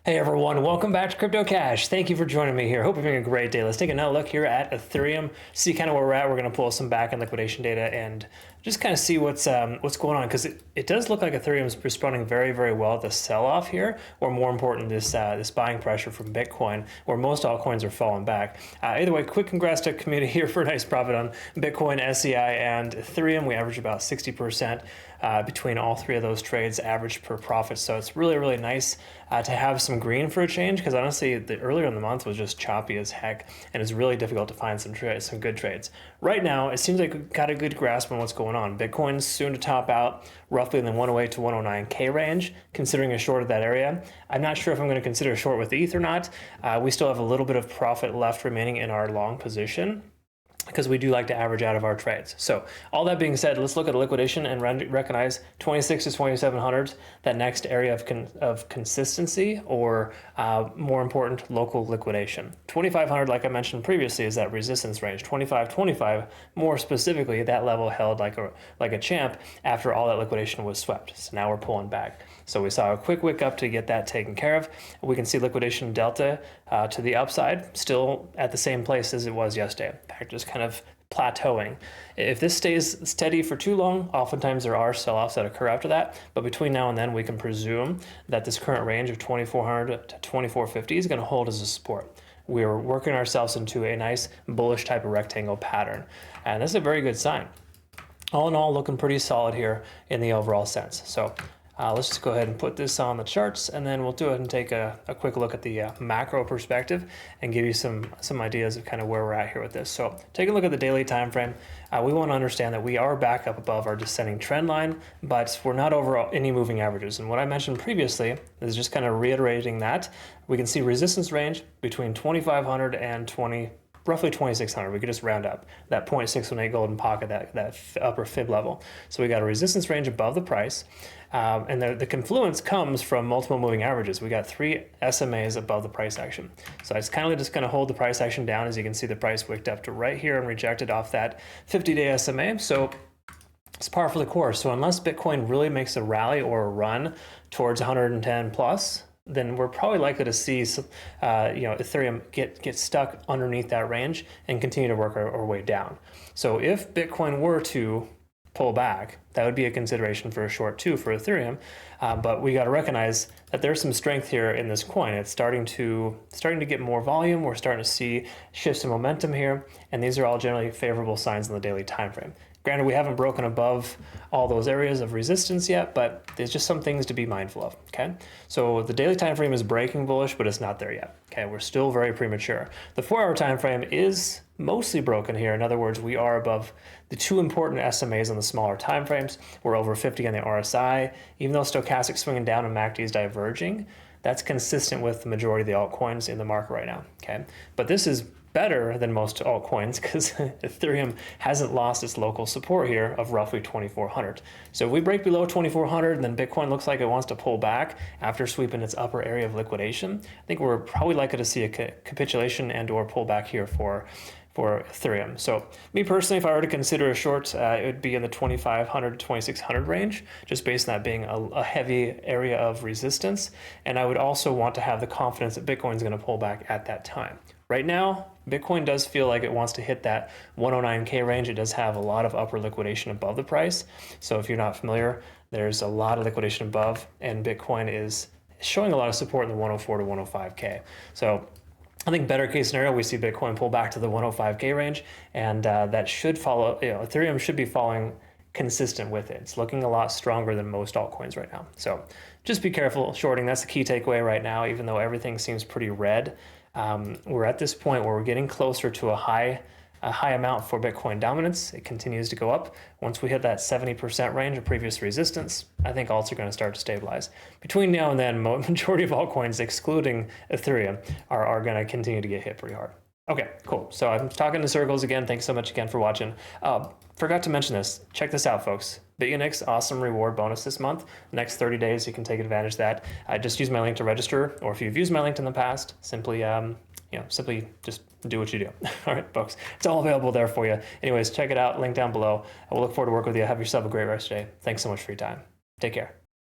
Hey everyone, welcome back to CryptoCache. Thank you for joining me here. Hope you're having a great day. Let's take another look here at Ethereum, see kind of where we're at. We're going to pull some back-end liquidation data and just kind of see what's going on, because it does look like Ethereum is responding very, very well at the sell-off here, or more important, this buying pressure from Bitcoin, where most altcoins are falling back. Either way, quick congrats to community here for a nice profit on Bitcoin, SEI, and Ethereum. We average about 60% between all three of those trades, average per profit. So it's really, really nice to have some green for a change, because honestly, earlier in the month was just choppy as heck, and it's really difficult to find some good trades. Right now, it seems like we've got a good grasp on what's going on. Bitcoin's soon to top out roughly in the 108 to 109K range, considering a short of that area. I'm not sure if I'm going to consider a short with ETH or not. We still have a little bit of profit left remaining in our long position, because we do like to average out of our trades. So all that being said, let's look at liquidation and recognize 26 to 2700, that next area of consistency, or more important, local liquidation. 2500, like I mentioned previously, is that resistance range. 2525, more specifically, that level held like a champ after all that liquidation was swept. So now we're pulling back. So we saw a quick wick up to get that taken care of. We can see liquidation delta to the upside, still at the same place as it was yesterday. In fact, just kind of plateauing. If this stays steady for too long, oftentimes there are sell-offs that occur after that. But between now and then, we can presume that this current range of 2400 to 2450 is going to hold as a support. We're working ourselves into a nice bullish type of rectangle pattern. And that's a very good sign. All in all, looking pretty solid here in the overall sense. So let's just go ahead and put this on the charts, and then we'll do it and take a quick look at the macro perspective and give you some ideas of kind of where we're at here with this. So take a look at the daily time frame. We want to understand that we are back up above our descending trend line, but we're not over any moving averages. And what I mentioned previously is just kind of reiterating that. We can see resistance range between 2500 and roughly 2600. We could just round up that 0.618 golden pocket, that upper fib level. So we got a resistance range above the price, and the confluence comes from multiple moving averages. We got 3 SMAs above the price action. So it's kind of just going to hold the price action down. As you can see, the price wicked up to right here and rejected off that 50-day SMA. So it's par for the course. So unless Bitcoin really makes a rally or a run towards 110 plus, then we're probably likely to see Ethereum get stuck underneath that range and continue to work our way down. So if Bitcoin were to pull back, that would be a consideration for a short too for Ethereum. But we got to recognize that there's some strength here in this coin. It's starting to get more volume. We're starting to see shifts in momentum here, and these are all generally favorable signs in the daily time frame. Granted, we haven't broken above all those areas of resistance yet, but there's just some things to be mindful of, okay? So the daily time frame is breaking bullish, but it's not there yet, okay? We're still very premature. The 4-hour time frame is mostly broken here. In other words, we are above the 2 important SMAs on the smaller time frames. We're over 50 on the RSI. Even though stochastic swinging down and MACD is diverging, that's consistent with the majority of the altcoins in the market right now, okay? But this is better than most altcoins, because Ethereum hasn't lost its local support here of roughly 2400. So if we break below 2400, then Bitcoin looks like it wants to pull back after sweeping its upper area of liquidation. I think we're probably likely to see a capitulation and or pullback here for Ethereum. So me personally, if I were to consider a short, it would be in the 2500 to 2600 range, just based on that being a heavy area of resistance. And I would also want to have the confidence that Bitcoin is going to pull back at that time. Right now, Bitcoin does feel like it wants to hit that 109K range. It does have a lot of upper liquidation above the price. So if you're not familiar, there's a lot of liquidation above, and Bitcoin is showing a lot of support in the 104 to 105K. So I think better case scenario, we see Bitcoin pull back to the 105K range, and that should follow, Ethereum should be following consistent with it. It's looking a lot stronger than most altcoins right now. So just be careful shorting. That's the key takeaway right now, even though everything seems pretty red. We're at this point where we're getting closer to a high amount for Bitcoin dominance. It continues to go up. Once we hit that 70% range of previous resistance, I think alts are going to start to stabilize. Between now and then, majority of altcoins, excluding Ethereum, are going to continue to get hit pretty hard. Okay, cool. So I'm talking in circles again. Thanks so much again for watching. Forgot to mention this. Check this out, folks. Bitunix, awesome reward bonus this month. Next 30 days, you can take advantage of that. Just use my link to register, or if you've used my link in the past, simply just do what you do. All right, folks. It's all available there for you. Anyways, check it out. Link down below. I will look forward to working with you. Have yourself a great rest of the day. Thanks so much for your time. Take care.